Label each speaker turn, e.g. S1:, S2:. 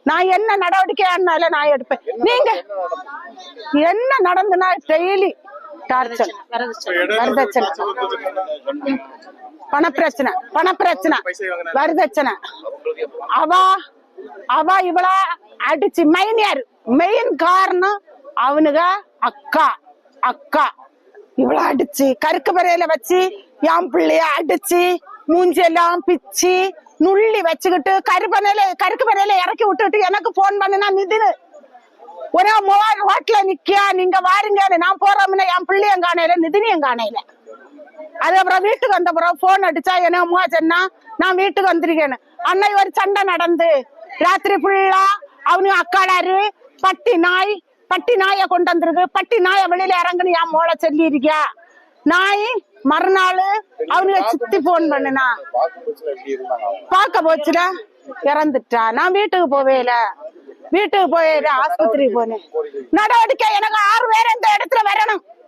S1: நான் என்ன நடவடிக்கையானால நான் எடுப்பேன். நீங்க என்ன நடந்துனா டெய்லி டார்ச்சர், வரதட்சணை, பணப்பிரச்சனை, வரதட்சணை. அவ இவளா அடிச்சு மெயின் காரணம் அவனுக அக்கா இவள அடிச்சு கருக்கு பறையில வச்சு என் பிள்ளைய அடிச்சு மூஞ்செல்லாம் பிச்சு நுள்ளி வச்சுக்கிட்டு கருக்கு பறையில இறக்கி விட்டுட்டு எனக்கு போன் பண்ணுனா நிதினு ஒரே ரோட்ல நிக்கியா, நீங்க வாருங்க, நான் போறோம்னா என் பிள்ளையும் காணையில நிதினியும் காணையில. அதுக்கப்புறம் வீட்டுக்கு வந்த பிறகு போன் அடிச்சா என்ன அம்மா சொன்னா நான் வீட்டுக்கு வந்திருக்கேன்னு. அன்னை ஒரு சண்டை நடந்து ராத்திரி ஃபுல்லா அவனு அக்காடாரு பட்டி நாய கொண்டு வந்திருக்கு. பட்டி நாய வெளியில இறங்குன்னு என் மோளை சொல்லி இருக்கியா. நாய் மறுநாள் அவனுக்கு சித்தி போன் பண்ணுனா பாக்க போச்சுல, இறந்துட்டா. நான் வீட்டுக்கு போயில ஆஸ்பத்திரி போனேன். நடவடிக்கை எனக்கு 6 பேரும்